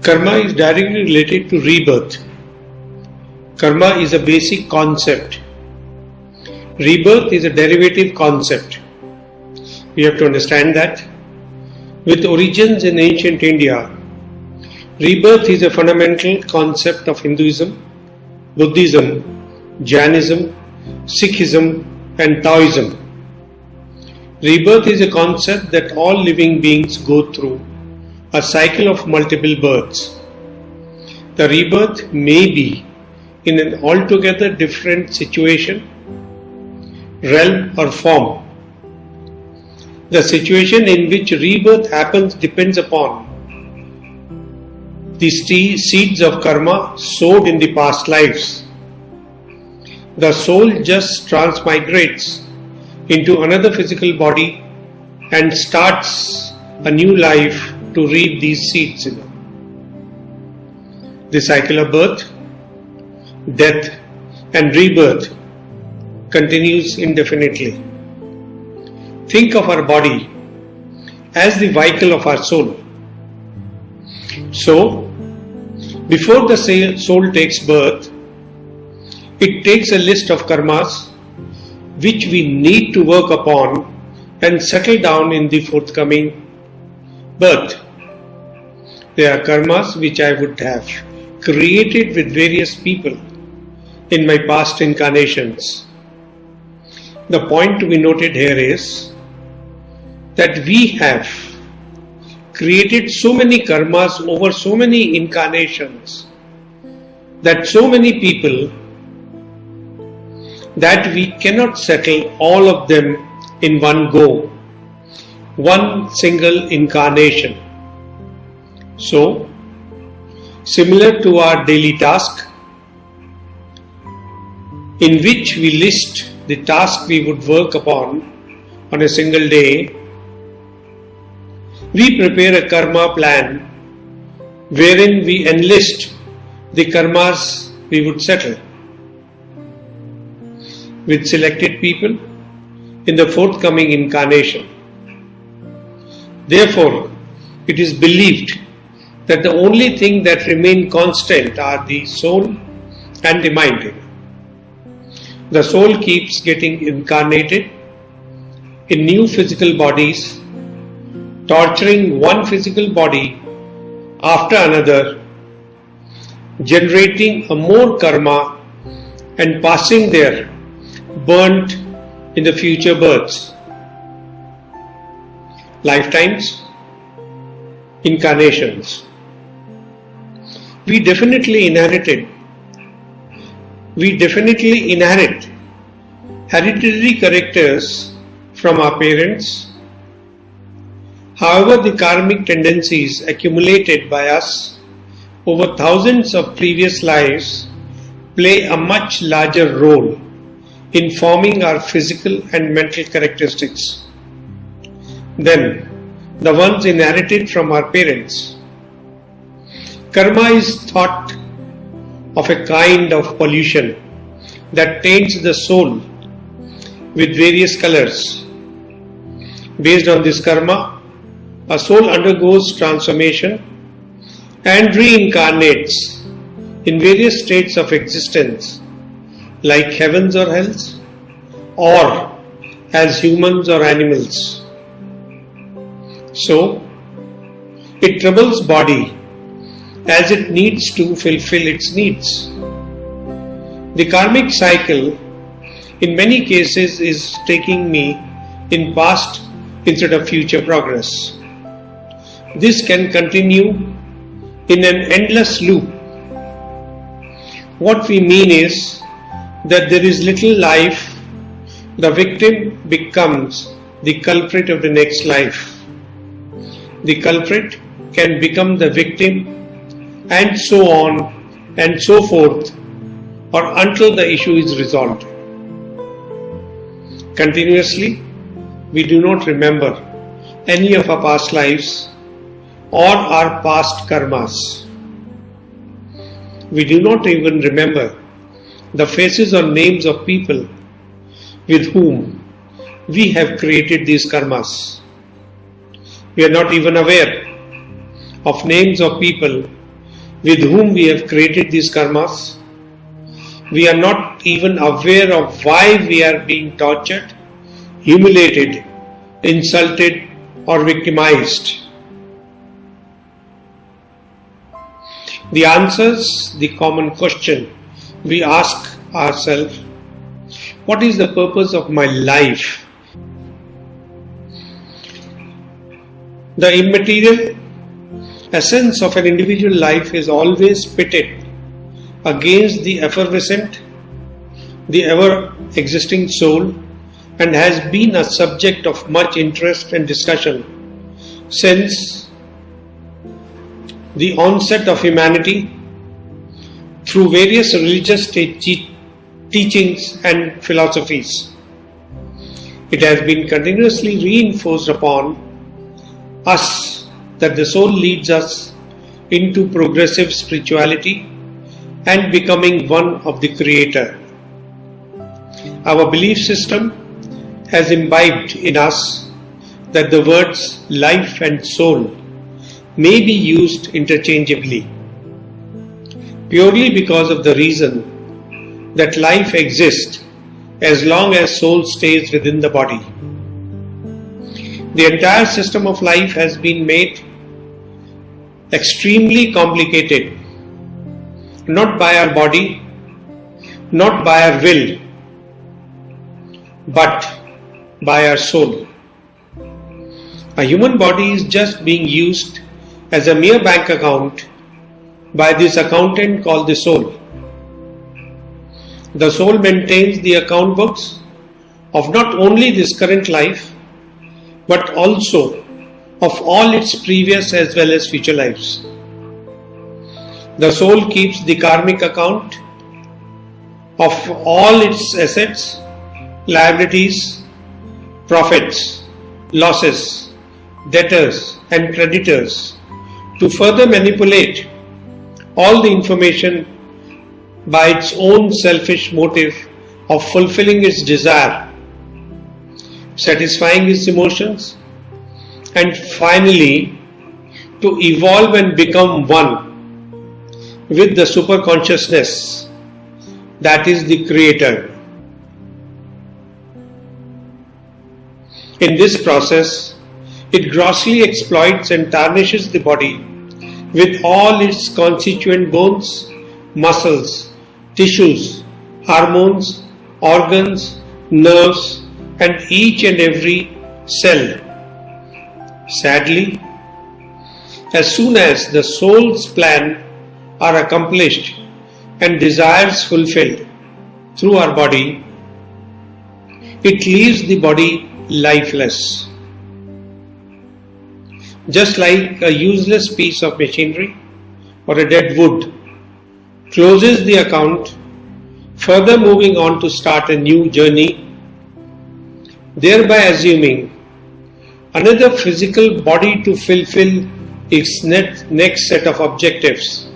Karma is directly related to rebirth. Karma is a basic concept. Rebirth is a derivative concept. We have to understand that. With origins in ancient India, rebirth is a fundamental concept of Hinduism, Buddhism, Jainism, Sikhism, and Taoism. Rebirth is a concept that all living beings go through a cycle of multiple births. The rebirth may be in an altogether different situation, realm, or form. The situation in which rebirth happens depends upon the seeds of karma sowed in the past lives. The soul just transmigrates into another physical body and starts a new life to reap these seeds. The cycle of birth, death, and rebirth continues indefinitely. Think of our body as the vehicle of our soul. So, before the soul takes birth, it takes a list of karmas which we need to work upon and settle down in the forthcoming birth. There are karmas which I would have created with various people in my past incarnations. The point to be noted here is that we have created so many karmas over so many incarnations that so many people that we cannot settle all of them in one go, one single incarnation. So, similar to our daily task, in which we list the task we would work upon on a single day, we prepare a karma plan wherein we enlist the karmas we would settle with selected people in the forthcoming incarnation. Therefore, it is believed that the only thing that remain constant are the soul and the mind. The soul keeps getting incarnated in new physical bodies, torturing one physical body after another, generating a more karma and passing there burnt in the future births. Lifetimes, incarnations. We definitely inherit hereditary characters from our parents. However, the karmic tendencies accumulated by us over thousands of previous lives play a much larger role in forming our physical and mental characteristics than the ones inherited from our parents. Karma is thought of a kind of pollution that taints the soul with various colors. Based on this karma, a soul undergoes transformation and reincarnates in various states of existence, like heavens or hells, or as humans or animals. So, it troubles body as it needs to fulfill its needs. The karmic cycle in many cases is taking me in past instead of future progress. This can continue in an endless loop. What we mean is that there is little life, the victim becomes the culprit of the next life. The culprit can become the victim, and so on and so forth, or until the issue is resolved. Continuously, we do not remember any of our past lives or our past karmas. We do not even remember the faces or names of people with whom we have created these karmas. We are not even aware of names of people with whom we have created these karmas. We are not even aware of why we are being tortured, humiliated, insulted, or victimized. The answers the common question we ask ourselves: what is the purpose of my life? The immaterial essence of an individual life is always pitted against the effervescent, the ever-existing soul, and has been a subject of much interest and discussion since the onset of humanity through various religious teachings and philosophies. It has been continuously reinforced upon us that the soul leads us into progressive spirituality and becoming one of the Creator. Our belief system has imbibed in us that the words life and soul may be used interchangeably, purely because of the reason that life exists as long as soul stays within the body. The entire system of life has been made extremely complicated, not by our body, not by our will, but by our soul. A human body is just being used as a mere bank account by this accountant called the soul. The soul maintains the account books of not only this current life, but also of all its previous as well as future lives. The soul keeps the karmic account of all its assets, liabilities, profits, losses, debtors and creditors to further manipulate all the information by its own selfish motive of fulfilling its desire, satisfying its emotions, and finally to evolve and become one with the superconsciousness that is the Creator. In this process, it grossly exploits and tarnishes the body with all its constituent bones, muscles, tissues, hormones, organs, nerves, and each and every cell. Sadly, as soon as the soul's plan are accomplished and desires fulfilled through our body, it leaves the body lifeless. Just like a useless piece of machinery or a dead wood closes the account, further moving on to start a new journey, thereby assuming another physical body to fulfill its next set of objectives.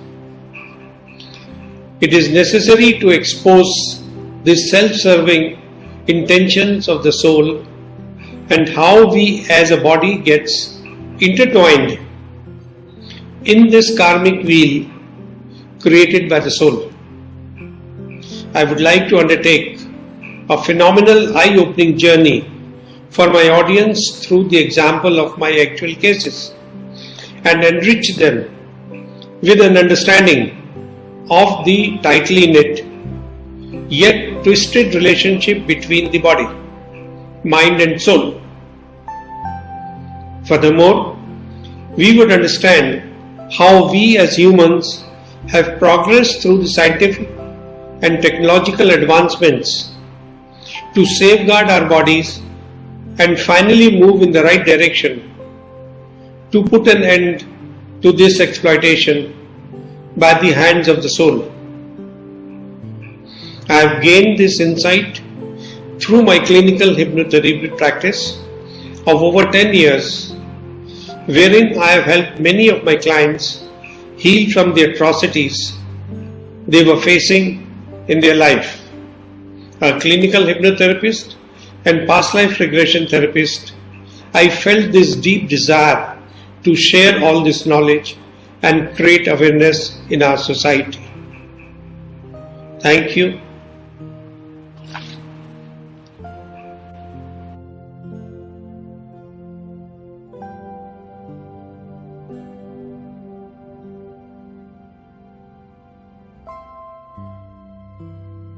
It is necessary to expose the self-serving intentions of the soul and how we as a body gets intertwined in this karmic wheel created by the soul. I would like to undertake a phenomenal eye-opening journey for my audience through the example of my actual cases and enrich them with an understanding of the tightly knit yet twisted relationship between the body, mind and soul. Furthermore, we would understand how we as humans have progressed through the scientific and technological advancements to safeguard our bodies and finally move in the right direction to put an end to this exploitation by the hands of the soul. I have gained this insight through my clinical hypnotherapy practice of over 10 years, wherein I have helped many of my clients heal from the atrocities they were facing in their life. A clinical hypnotherapist and past life regression therapist, I felt this deep desire to share all this knowledge and create awareness in our society. Thank you.